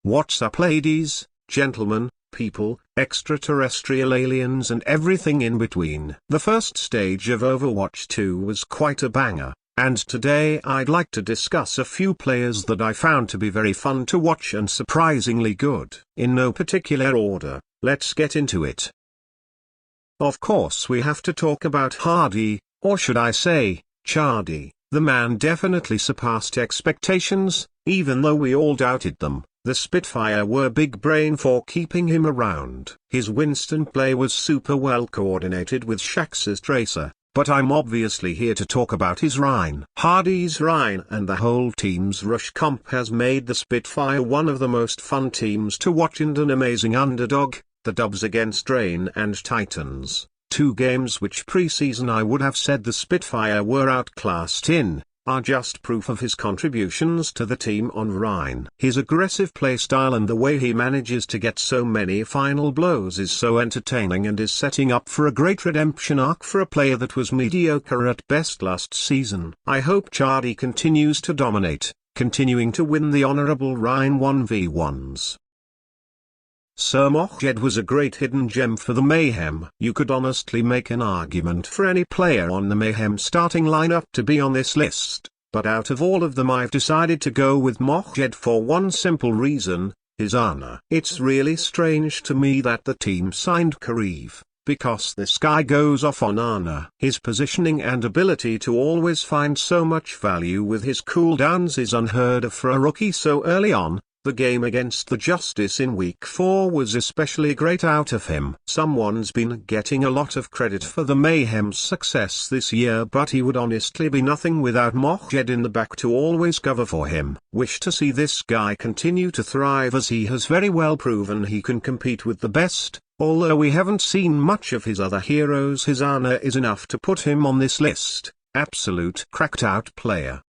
What's up, ladies, gentlemen, people, extraterrestrial aliens and everything in between? The first stage of Overwatch 2 was quite a banger, and today I'd like to discuss a few players that I found to be very fun to watch and surprisingly good. In no particular order, let's get into it. Of course we have to talk about Hardy, or should I say, Chardy. The man definitely surpassed expectations, even though we all doubted them. The Spitfire were big brain for keeping him around. His Winston play was super well coordinated with Shax's Tracer, but I'm obviously here to talk about his Rhine. Hardy's Rhine and the whole team's rush comp has made the Spitfire one of the most fun teams to watch and an amazing underdog. The dubs against Rain and Titans, two games which pre-season I would have said the Spitfire were outclassed in, are just proof of his contributions to the team on Rhine. His aggressive playstyle and the way he manages to get so many final blows is so entertaining and is setting up for a great redemption arc for a player that was mediocre at best last season. I hope Chardy continues to dominate, continuing to win the honorable Rhine 1v1s. Sir Mohjed was a great hidden gem for the Mayhem. You could honestly make an argument for any player on the Mayhem starting lineup to be on this list, but out of all of them I've decided to go with Mohjed for one simple reason, his Ana. It's really strange to me that the team signed Kareev, because this guy goes off on Ana. His positioning and ability to always find so much value with his cooldowns is unheard of for a rookie so early on. The game against the Justice in Week 4 was especially great out of him. Someone's been getting a lot of credit for the Mayhem's success this year, but he would honestly be nothing without Mohjed in the back to always cover for him. Wish to see this guy continue to thrive, as he has very well proven he can compete with the best. Although we haven't seen much of his other heroes, his Ana is enough to put him on this list. Absolute cracked out player.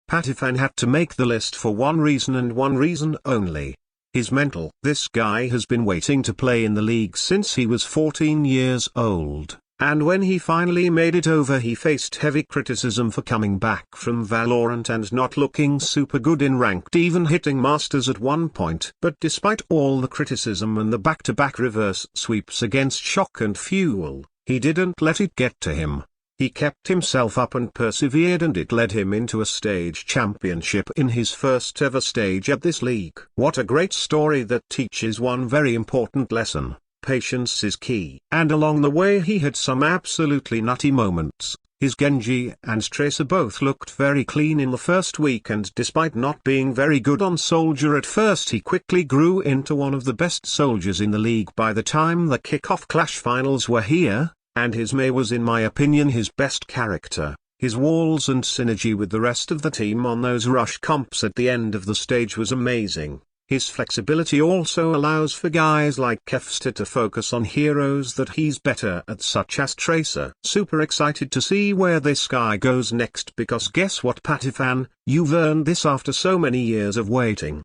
Patifan had to make the list for one reason and one reason only. His mental. This guy has been waiting to play in the league since he was 14 years old, and when he finally made it over he faced heavy criticism for coming back from Valorant and not looking super good in ranked, even hitting Masters at one point. But despite all the criticism and the back-to-back reverse sweeps against Shock and Fuel, he didn't let it get to him. He kept himself up and persevered, and it led him into a stage championship in his first ever stage at this league. What a great story that teaches one very important lesson: patience is key. And along the way he had some absolutely nutty moments. His Genji and Tracer both looked very clean in the first week, and despite not being very good on Soldier at first, he quickly grew into one of the best soldiers in the league by the time the kickoff Clash finals were here. And his Mei was in my opinion his best character. His walls and synergy with the rest of the team on those rush comps at the end of the stage was amazing. His flexibility also allows for guys like Kefster to focus on heroes that he's better at, such as Tracer. Super excited to see where this guy goes next, because guess what, Patifan, you've earned this after so many years of waiting.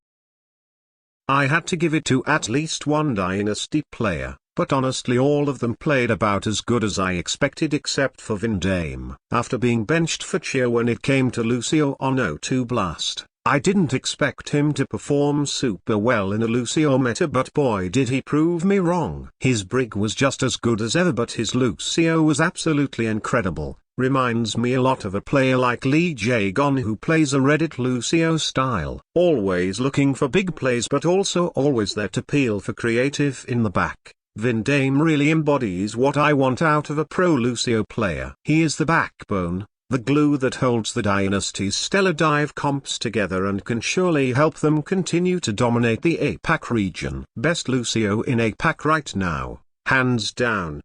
I had to give it to at least one Dynasty player. But honestly all of them played about as good as I expected, except for Vindame. After being benched for cheer when it came to Lucio on O2 Blast, I didn't expect him to perform super well in a Lucio meta, but boy did he prove me wrong. His Brig was just as good as ever, but his Lucio was absolutely incredible. Reminds me a lot of a player like Lee Jagon, who plays a Reddit Lucio style. Always looking for big plays but also always there to peel for creative in the back. Vindame really embodies what I want out of a pro Lucio player. He is the backbone, the glue that holds the Dynasty's stellar dive comps together and can surely help them continue to dominate the APAC region. Best Lucio in APAC right now, hands down.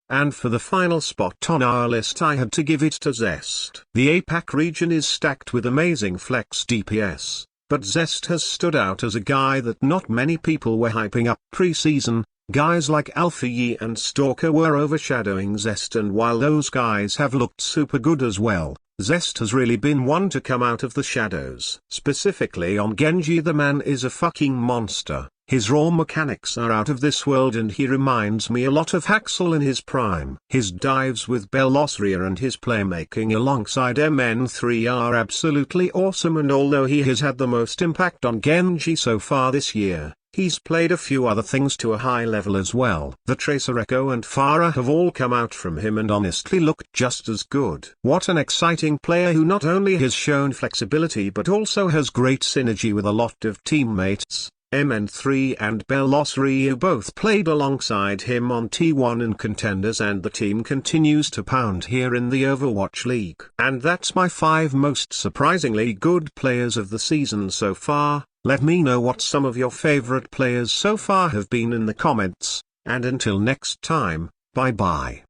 And for the final spot on our list I had to give it to Zest. The APAC region is stacked with amazing flex DPS. But Zest has stood out as a guy that not many people were hyping up pre-season. Guys like Alpha Yi and Stalker were overshadowing Zest, and while those guys have looked super good as well, Zest has really been one to come out of the shadows. Specifically on Genji, the man is a fucking monster. His raw mechanics are out of this world and he reminds me a lot of Haxel in his prime. His dives with Bellosria and his playmaking alongside MN3 are absolutely awesome, and although he has had the most impact on Genji so far this year, he's played a few other things to a high level as well. The Tracer Echo and Pharah have all come out from him and honestly looked just as good. What an exciting player who not only has shown flexibility but also has great synergy with a lot of teammates. MN3 and Bellosria both played alongside him on T1 and Contenders, and the team continues to pound here in the Overwatch League. And that's my 5 most surprisingly good players of the season so far. Let me know what some of your favorite players so far have been in the comments, and until next time, bye bye.